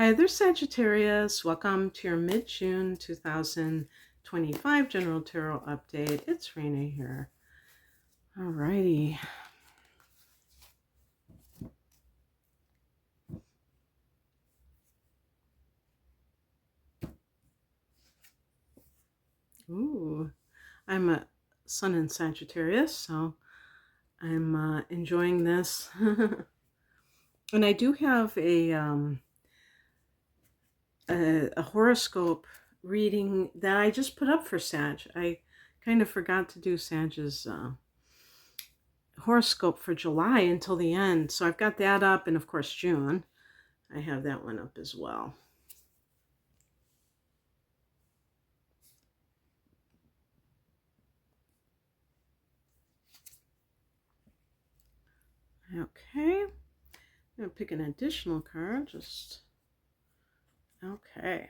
Hi there, Sagittarius. Welcome to your mid-June 2025 General Tarot Update. It's Raina here. Alrighty. Ooh, I'm a Sun in Sagittarius, so I'm enjoying this. And I do have a horoscope reading that I just put up for Sag. I kind of forgot to do Sag's horoscope for July until the end. So I've got that up, and of course June. I have that one up as well. Okay. I'm going to pick an additional card. Okay.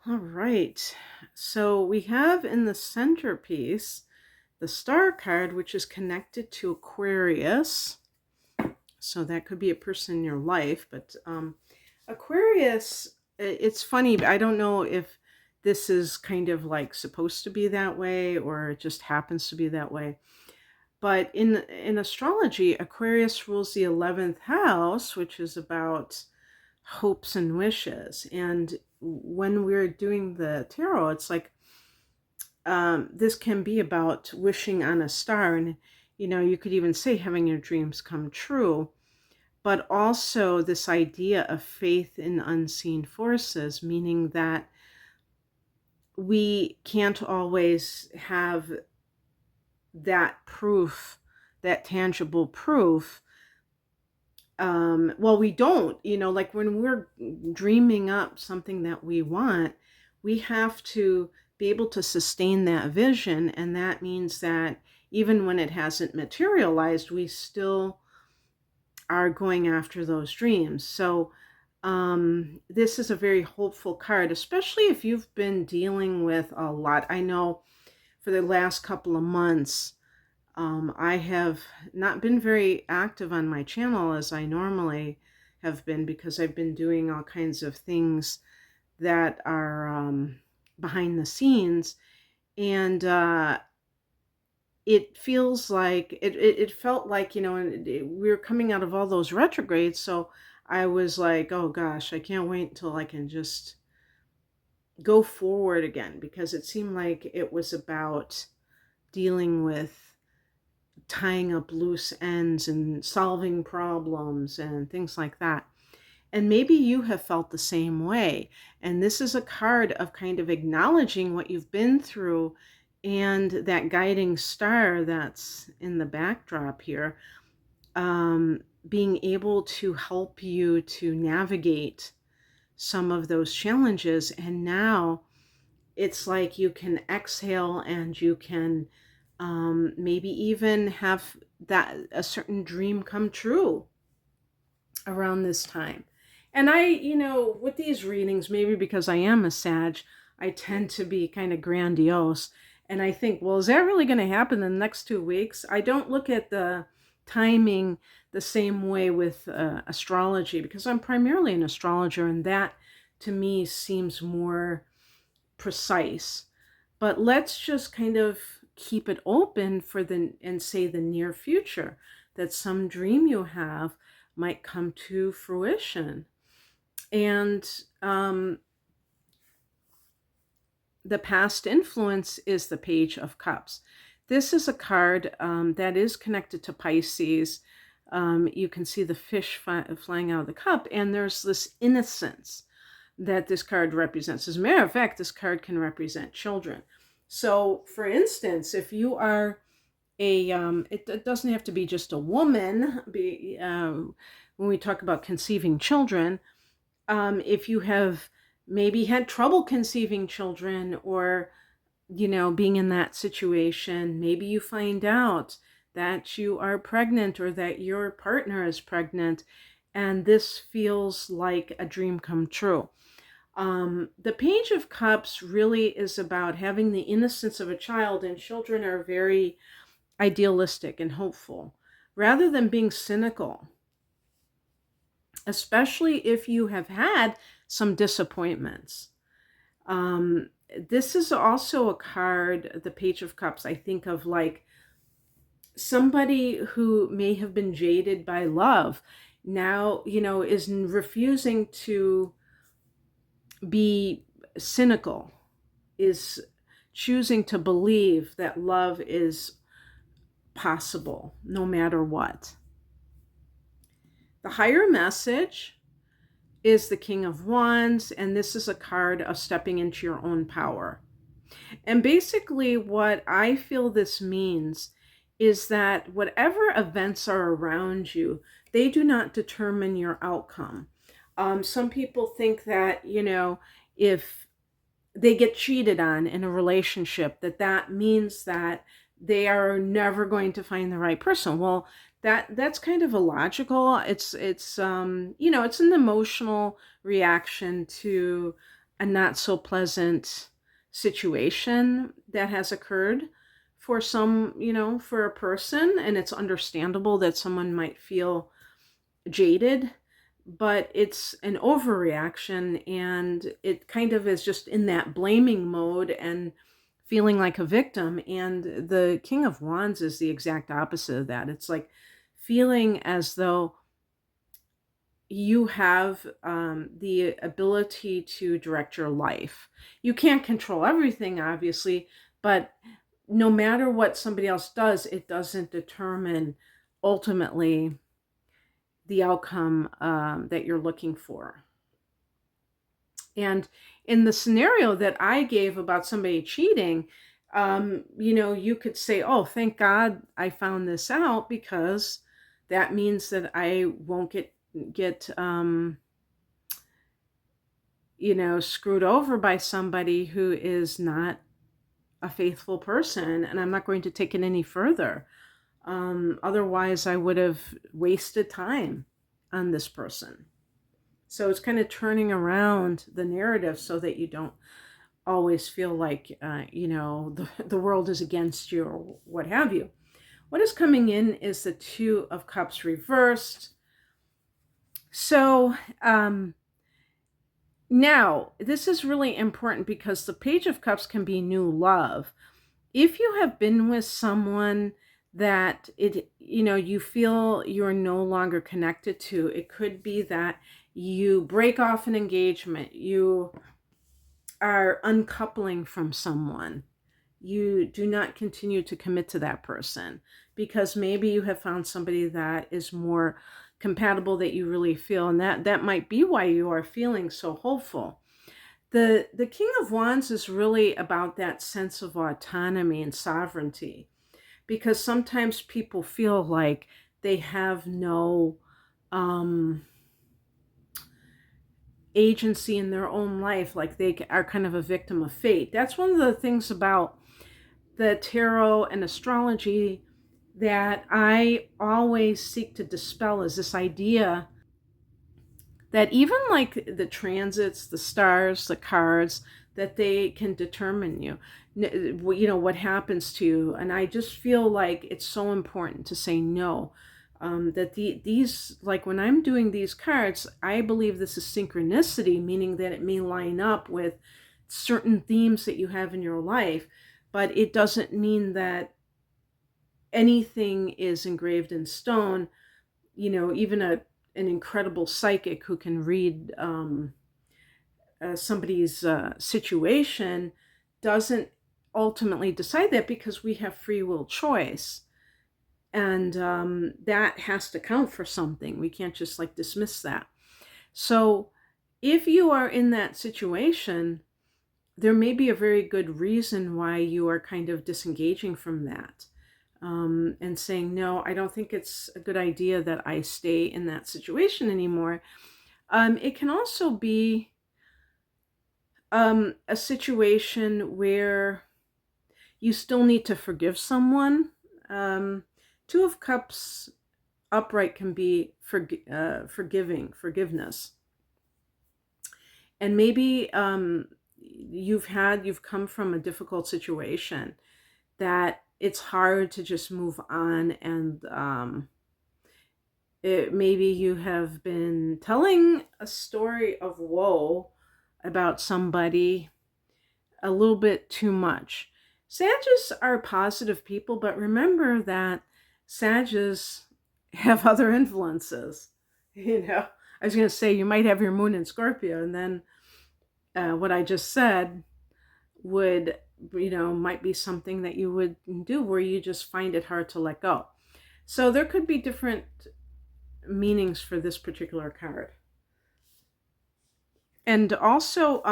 All right. So we have in the centerpiece the star card, which is connected to Aquarius. So that could be a person in your life, but Aquarius, it's funny. I don't know if this is kind of like supposed to be that way or it just happens to be that way. But in astrology, Aquarius rules the 11th house, which is about hopes and wishes. And when we're doing the tarot, it's like this can be about wishing on a star. And, you could even say having your dreams come true. But also this idea of faith in unseen forces, meaning that we can't always have that proof, that tangible proof. Well, we don't, like when we're dreaming up something that we want, we have to be able to sustain that vision. And that means that even when it hasn't materialized, we still are going after those dreams. So this is a very hopeful card, especially if you've been dealing with a lot. I know for the last couple of months, I have not been very active on my channel as I normally have been because I've been doing all kinds of things that are behind the scenes. And it feels like, it felt like, we were coming out of all those retrogrades. So I was like, oh gosh, I can't wait until I can just go forward again, because it seemed like it was about dealing with tying up loose ends and solving problems and things like that. And maybe you have felt the same way. And this is a card of kind of acknowledging what you've been through, and that guiding star that's in the backdrop here, being able to help you to navigate some of those challenges. And now it's like you can exhale and you can maybe even have that a certain dream come true around this time. And with these readings, maybe because I am a Sag, I tend to be kind of grandiose. And I think, well, is that really going to happen in the next 2 weeks? I don't look at the timing the same way with astrology, because I'm primarily an astrologer, and that to me seems more precise. But let's just kind of keep it open for and say the near future, that some dream you have might come to fruition. And the past influence is the Page of Cups. This is a card that is connected to Pisces. You can see the fish flying out of the cup, and there's this innocence that this card represents. As a matter of fact, this card can represent children. So, for instance, if you are it doesn't have to be just a woman. When we talk about conceiving children, if you have maybe had trouble conceiving children, or being in that situation, maybe you find out that you are pregnant or that your partner is pregnant, and this feels like a dream come true. The Page of Cups really is about having the innocence of a child, and children are very idealistic and hopeful, rather than being cynical. especially if you have had some disappointments. Um, this is also a card, the Page of Cups, I think of like somebody who may have been jaded by love now, is refusing to be cynical, is choosing to believe that love is possible no matter what. The higher message is the King of Wands, and this is a card of stepping into your own power. And basically, what I feel this means is that whatever events are around you, they do not determine your outcome. Some people think that, if they get cheated on in a relationship, that means that they are never going to find the right person. Well, that's kind of illogical. It's an emotional reaction to a not so pleasant situation that has occurred for for a person, and it's understandable that someone might feel jaded, but it's an overreaction, and it kind of is just in that blaming mode and feeling like a victim. And the King of Wands is the exact opposite of that. It's like feeling as though you have the ability to direct your life. You can't control everything, obviously, but no matter what somebody else does, it doesn't determine ultimately the outcome that you're looking for. And in the scenario that I gave about somebody cheating, you could say, oh, thank God I found this out, because that means that I won't get screwed over by somebody who is not a faithful person, and I'm not going to take it any further. Otherwise, I would have wasted time on this person. So it's kind of turning around the narrative so that you don't always feel like, the world is against you or what have you. What is coming in is the Two of Cups reversed. So now this is really important, because the Page of Cups can be new love. If you have been with someone that you feel you're no longer connected to, it could be that you break off an engagement, you are uncoupling from someone, you do not continue to commit to that person, because maybe you have found somebody that is more compatible that you really feel, and that might be why you are feeling so hopeful. The King of Wands is really about that sense of autonomy and sovereignty, because sometimes people feel like they have no agency in their own life, like they are kind of a victim of fate. That's one of the things about the tarot and astrology that I always seek to dispel, is this idea that even like the transits, the stars, the cards, that they can determine what happens to you. And I just feel like it's so important to say no. That these, like when I'm doing these cards, I believe this is synchronicity, meaning that it may line up with certain themes that you have in your life, but it doesn't mean that anything is engraved in stone. Even an incredible psychic who can read somebody's situation doesn't ultimately decide that, because we have free will choice. And that has to count for something. We can't just like dismiss that. So if you are in that situation, there may be a very good reason why you are kind of disengaging from that. And saying, no, I don't think it's a good idea that I stay in that situation anymore. It can also be a situation where you still need to forgive someone. Two of Cups upright can be forgiveness. And maybe you've come from a difficult situation that it's hard to just move on and Maybe you have been telling a story of woe about somebody a little bit too much. Sages are positive people, but remember that Sages have other influences. You know, I was going to say you might have your moon in Scorpio, and then what I just said would, might be something that you would do where you just find it hard to let go. So there could be different meanings for this particular card. And also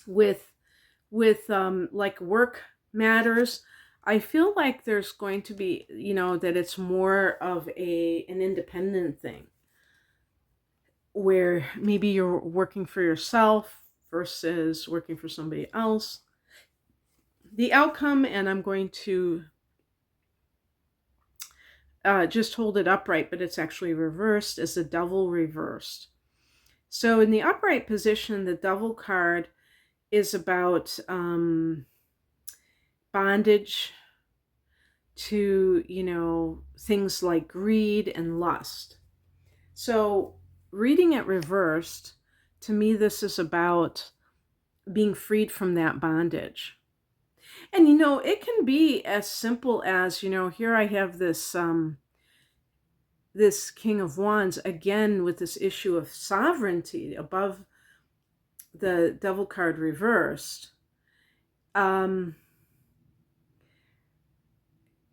with like work matters, I feel like there's going to be, that it's more of an independent thing where maybe you're working for yourself versus working for somebody else. The outcome, and I'm going to just hold it upright, but it's actually reversed, is the Devil reversed. So in the upright position, the Devil card is about bondage to, things like greed and lust. So reading it reversed, to me, this is about being freed from that bondage. And, it can be as simple as, here I have this King of Wands, again, with this issue of sovereignty above the Devil card reversed.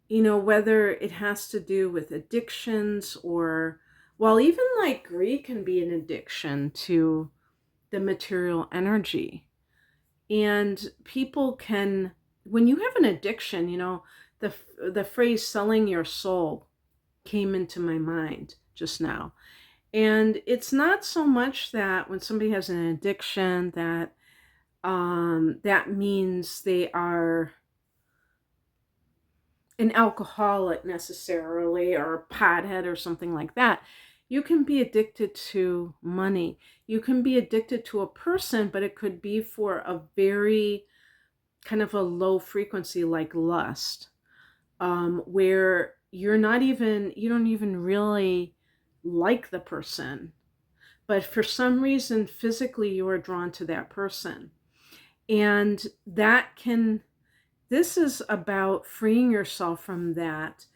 Whether it has to do with addictions or, well, even like greed can be an addiction to the material energy. And people can, when you have an addiction, the phrase selling your soul came into my mind just now. And it's not so much that when somebody has an addiction that means they are an alcoholic necessarily, or a pothead or something like that. You can be addicted to money. You can be addicted to a person, but it could be for a very kind of a low frequency, like lust, where you don't even really like the person, but for some reason physically you are drawn to that person. And this is about freeing yourself from that.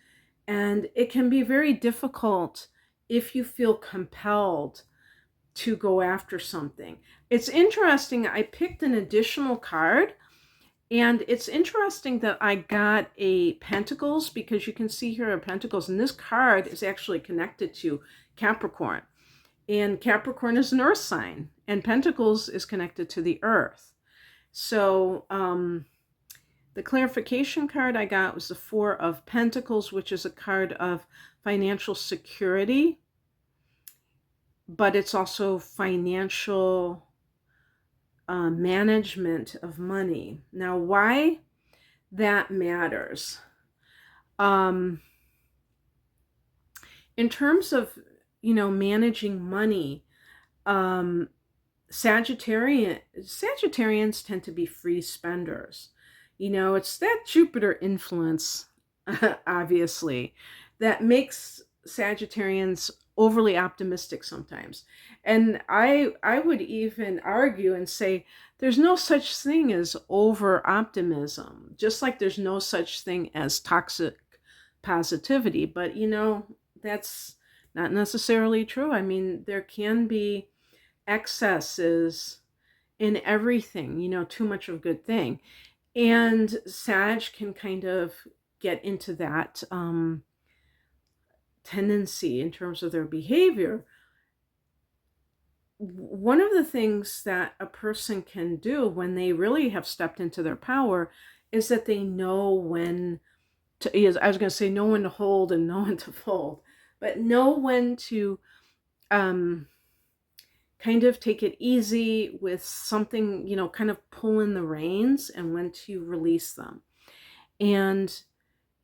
And it can be very difficult if you feel compelled to go after something. It's interesting, I picked an additional card, and it's interesting that I got a Pentacles, because you can see here a Pentacles, and this card is actually connected to Capricorn. And Capricorn is an earth sign, and Pentacles is connected to the earth. So the clarification card I got was the Four of Pentacles, which is a card of financial security, but it's also financial management of money. Now, why that matters? In terms of, managing money, Sagittarians tend to be free spenders. It's that Jupiter influence, obviously, that makes Sagittarians overly optimistic sometimes. And I would even argue and say there's no such thing as over optimism, just like there's no such thing as toxic positivity. But that's not necessarily true. I mean, there can be excesses in everything, too much of a good thing. And Sag can kind of get into that tendency in terms of their behavior. One of the things that a person can do when they really have stepped into their power is that they know when to, I was going to say know when to hold and know when to fold, but know when to kind of take it easy with something, kind of pull in the reins, and when to release them. And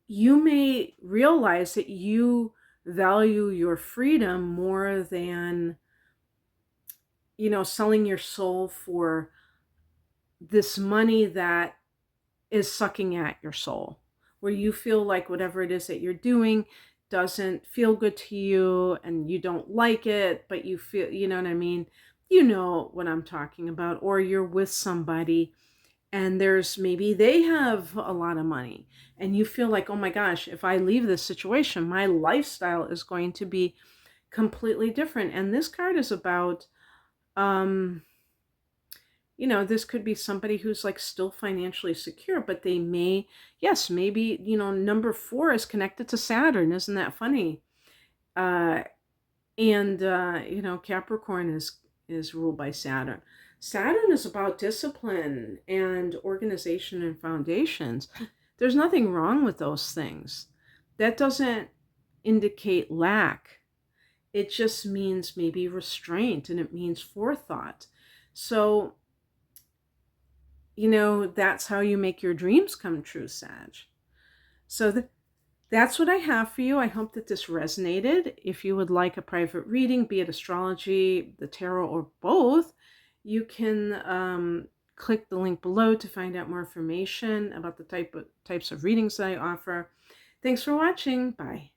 you may realize that you value your freedom more than, selling your soul for this money that is sucking at your soul, where you feel like whatever it is that you're doing doesn't feel good to you and you don't like it, but you feel, you know what I mean? You know what I'm talking about. Or you're with somebody and there's maybe they have a lot of money and you feel like, oh my gosh, if I leave this situation, my lifestyle is going to be completely different. And this card is about, um, this could be somebody who's like still financially secure, but they may, yes, maybe, number 4 is connected to Saturn. Isn't that funny? Uh, and Capricorn is ruled by Saturn. Saturn is about discipline and organization and foundations. There's nothing wrong with those things. That doesn't indicate lack. It just means maybe restraint, and it means forethought. So, that's how you make your dreams come true, Sag. So that's what I have for you. I hope that this resonated. If you would like a private reading, be it astrology, the tarot, or both, you can click the link below to find out more information about the types of readings that I offer. Thanks for watching. Bye.